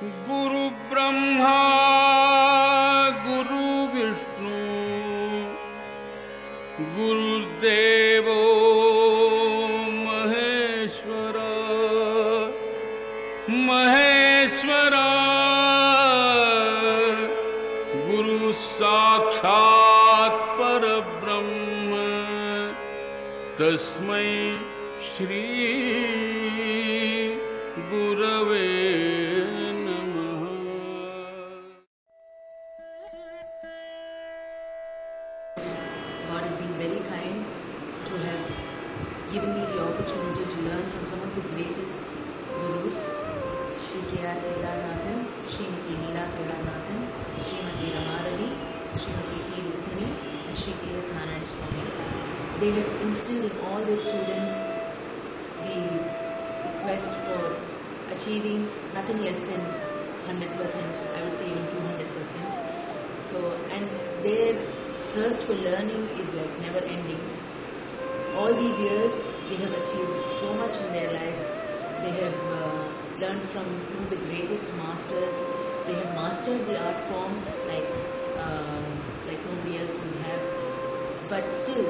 Guru Brahma, Guru Vishnu, Guru Devo Maheshwara, Maheshwara, Guru Sakshat Parabrahma, Tasmai Shri Gurave. God has been very kind to have given me the opportunity to learn from some of the greatest gurus, Shri K.R. Kedarnathan, Srimati Neela Kedarnathan, Srimati Ramaravi, Srimati T. Rukmini, and Shri K.S. Narayan Swami. They have instilled in all their students the quest for achieving nothing less than 100%, I would say even 200%. So, and their thirst for learning is like never ending. All these years they have achieved so much in their lives. They have learned from the greatest masters. They have mastered the art form like nobody else would have. But still,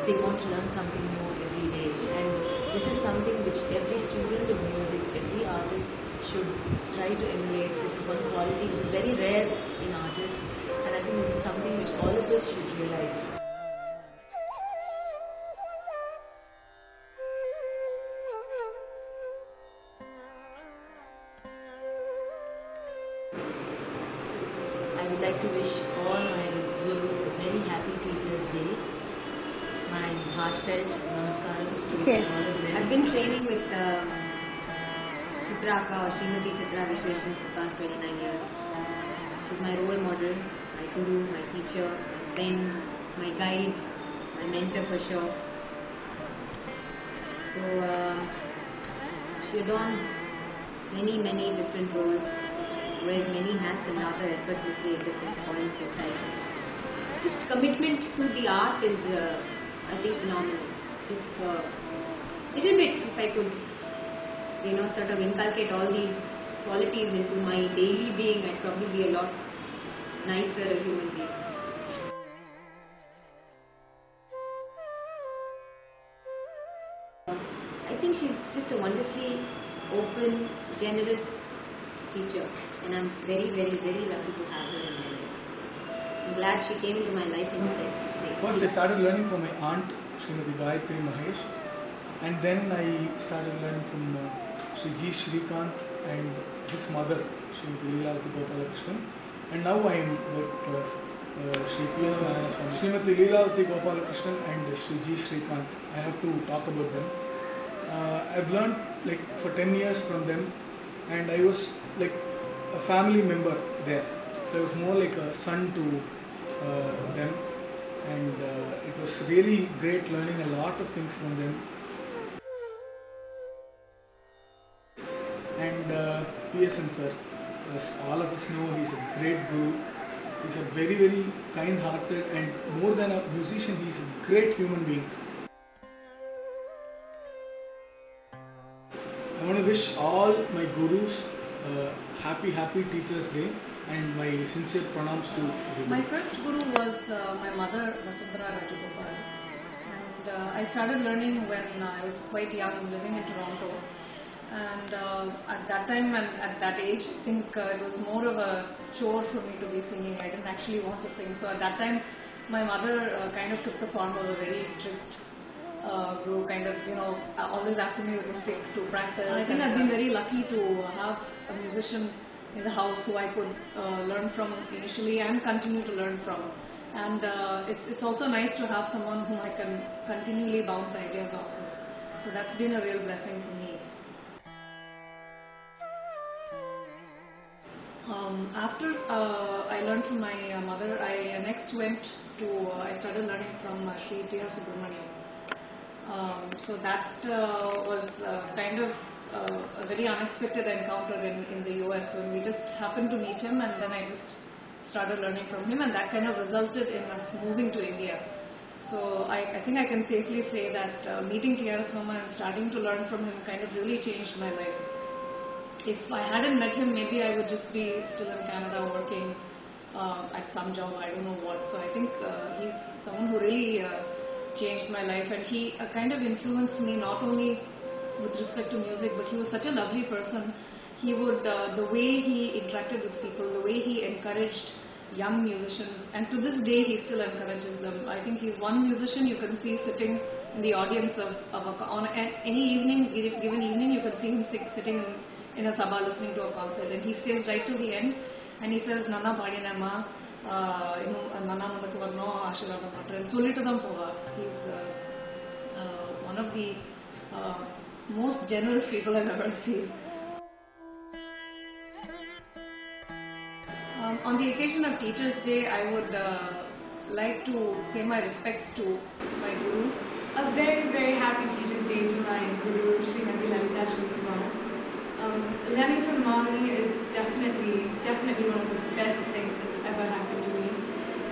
they want to learn something more every day. And this is something which every student of music, every artist should try to emulate. This is one quality which is very rare in artists. And I think this is something which all of us should realize. I would like to wish all my gurus a very happy Teachers' Day. My heartfelt namaskaras to all of them. I've been training with Chitraka or Srimati Chitra Vishweshan for the past 29 years. She's my role model, my guru, my teacher, my friend, my guide, my mentor for sure. So she adorns many different roles, wears many hats and rather effortlessly at different points of time. Just commitment to the art is, I think, phenomenal. If little bit, if I could, sort of inculcate all these qualities into my daily being, I'd probably be a lot nicer a human being. I think she's just a wonderfully open, generous teacher, and I'm very lucky to have her in my life. I'm glad she came into my life and said to stay. First I started learning from my aunt, Srimati Gayatri Mahesh, and then I started learning from Sri G. Shrikant and his mother, Srimati Leelavati Gopalakrishnan, and now I am with Sri P.S. Narayan Swami. Srimati Leelavati Gopalakrishnan and Sri G. Shrikant, I have to talk about them. I've learned like for 10 years from them, and I was like a family member there. So I was more like a son to them, and it was really great learning a lot of things from them. And PSN sir, as all of us know, he's a great guru. He's a very kind-hearted, and more than a musician, he's a great human being. I want to wish all my gurus happy Teachers' Day, and my sincere pranams to everybody. My first guru was my mother, Vasundhara Rajagopal, and I started learning when I was quite young, living in Toronto. And at that time and at that age, I think it was more of a chore for me to be singing. I didn't actually want to sing. So at that time, my mother kind of took the form of a very strict guru, kind of, always after me with a stick to practice. I think I've been very lucky to have a musician in the house who I could learn from initially and continue to learn from. And it's also nice to have someone whom I can continually bounce ideas off of. So that's been a real blessing for me. After I learned from my mother, I next went to, I started learning from Sri T.R. Subramaniam. So that was kind of a very unexpected encounter in the US when we just happened to meet him, and then I just started learning from him, and that kind of resulted in us moving to India. So I think I can safely say that meeting T.R. Soma and starting to learn from him kind of really changed my life. if I hadn't met him, maybe I would just be still in Canada working at some job, I don't know what. So I think he's someone who really changed my life, and he kind of influenced me not only with respect to music, but he was such a lovely person. He would, the way he interacted with people, the way he encouraged young musicians, and to this day he still encourages them. I think he's one musician you can see sitting in the audience on any evening, given evening, you can see him sitting in a sabha listening to a concert, and he stays right to the end, and he says, Nana Padinamma, Nana Munakku Varno, Ashirvadam Patran, Solittu Dhaan Pova. He's one of the most generous people I've ever seen. On the occasion of Teachers' Day, I would like to pay my respects to my gurus. A very, very happy Teachers' Day to my guru, Srimati Lalita Shrikumar. Learning from Mommy is definitely one of the best things that's ever happened to me.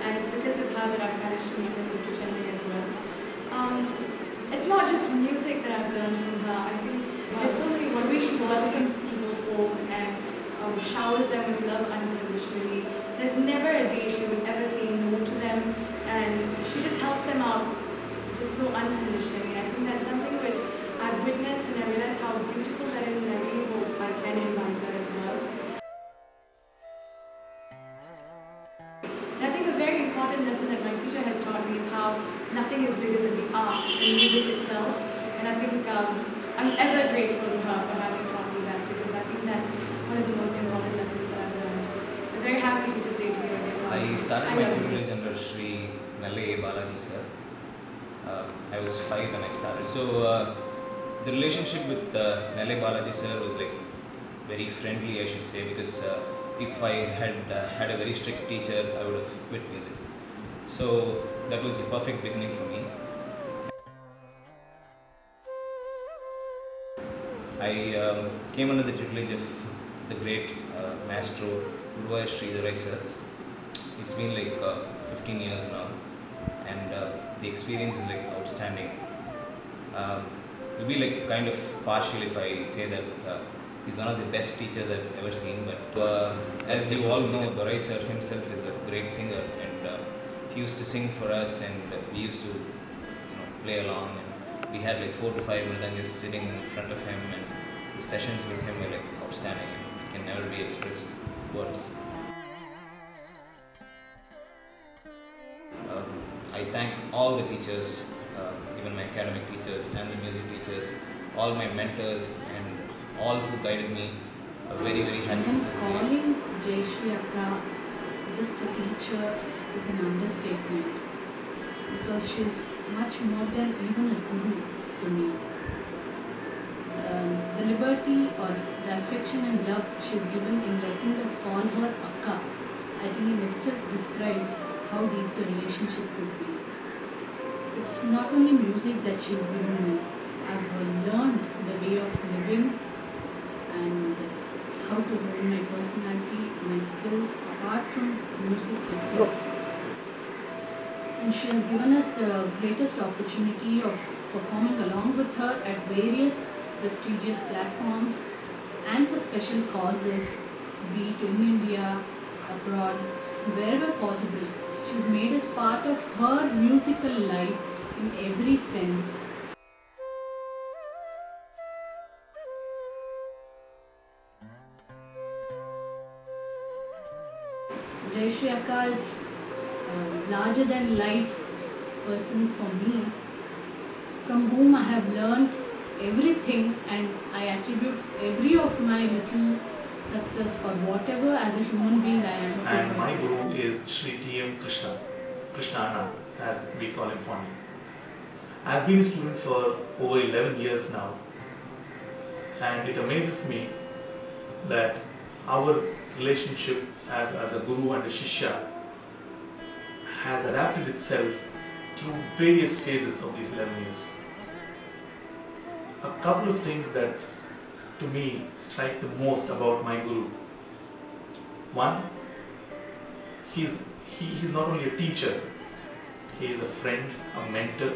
And it's because of her that I've managed to make it to Chennai as well. It's not just music that I've learned from her. I think there's so many ways she welcomes people home and showers them with love unconditionally. There's never a day she would ever say no to them, and she just helps them out just so unconditionally. I think that's something which I've witnessed, and I realize how beautiful that is, and I really hope I can invite that as well. And I think a very important lesson that my teacher has taught me is how nothing is bigger than the art and music itself. And I think I'm ever grateful to her for having taught me that, because I think that's one of the most important lessons that I've learned. I'm very happy to say to you again. I started my tutelage under Sri Nelle Balaji sir. I was 5 when I started. So the relationship with Nelle Balaji sir was like very friendly, I should say, because if I had had a very strict teacher, I would have quit music. So that was the perfect beginning for me. I came under the tutelage of the great maestro Guru Sridharai sir. It's been like 15 years now, and the experience is like outstanding. It will be like kind of partial if I say that he's one of the best teachers I've ever seen, but as you all know, Dharai sir himself is a great singer, and he used to sing for us, and we used to play along, and we had like 4 to 5 mridangis sitting in front of him, and the sessions with him were like outstanding, and it can never be expressed words. I thank all the teachers, even my academic teachers and the music teachers, all my mentors and all who guided me. Very, very happy. Even calling Jayashree Akka just a teacher is an understatement, because she's much more than even a guru to me. The liberty or the affection and love she's given in letting us call her Akka, I think in itself describes how deep the relationship could be. It's not only music that she's given me. I've learned the way of living and how to hold my personality, my skills, apart from music itself. And she has given us the greatest opportunity of performing along with her at various prestigious platforms and for special causes, be it in India, abroad, wherever possible. She's made us part of her musical life in every sense. Jayashree Akka is a larger than life person for me, from whom I have learned everything, and I attribute every of my little success for whatever as a human being I am. And my guru is Sri T.M. Krishnana, as we call him fondly. I have been a student for over 11 years now, and it amazes me that our relationship as a guru and a shishya has adapted itself through various phases of these 11 years. A couple of things that to me strike the most about my guru. One, he's not only a teacher, he is a friend, a mentor,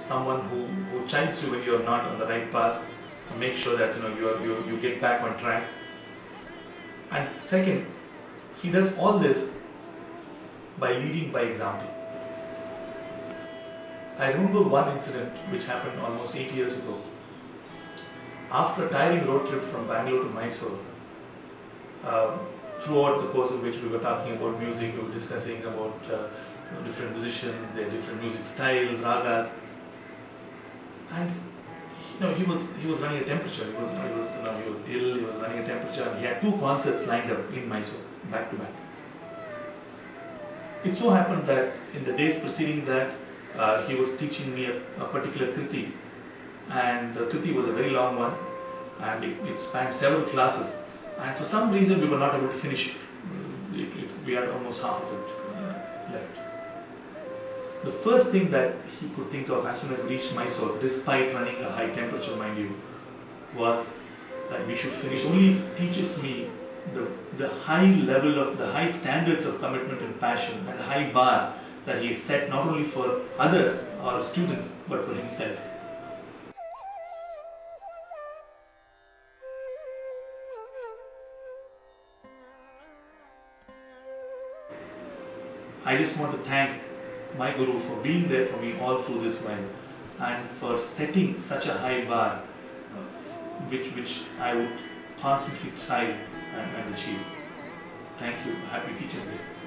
someone who chides you when you are not on the right path, make sure that you get back on track. And second, he does all this by leading by example. I remember one incident which happened almost 8 years ago. After a tiring road trip from Bangalore to Mysore, throughout the course of which we were talking about music, we were discussing about different musicians, their different music styles, ragas, and he was running a temperature. He was ill. He was running a temperature, and he had 2 concerts lined up in Mysore, back to back. It so happened that in the days preceding that, he was teaching me a particular kriti, and the kriti was a very long one, and it spanned several classes, and for some reason we were not able to finish it. We had almost half of it left. The first thing that he could think of as soon as we reached Mysore, despite running a high temperature, mind you, was that we should finish. Only teaches me the high level of the high standards of commitment and passion, and the high bar that he set not only for others or students but for himself. I just want to thank my Guru for being there for me all through this while, and for setting such a high bar which I would constantly try and achieve. Thank you. Happy Teachers Day.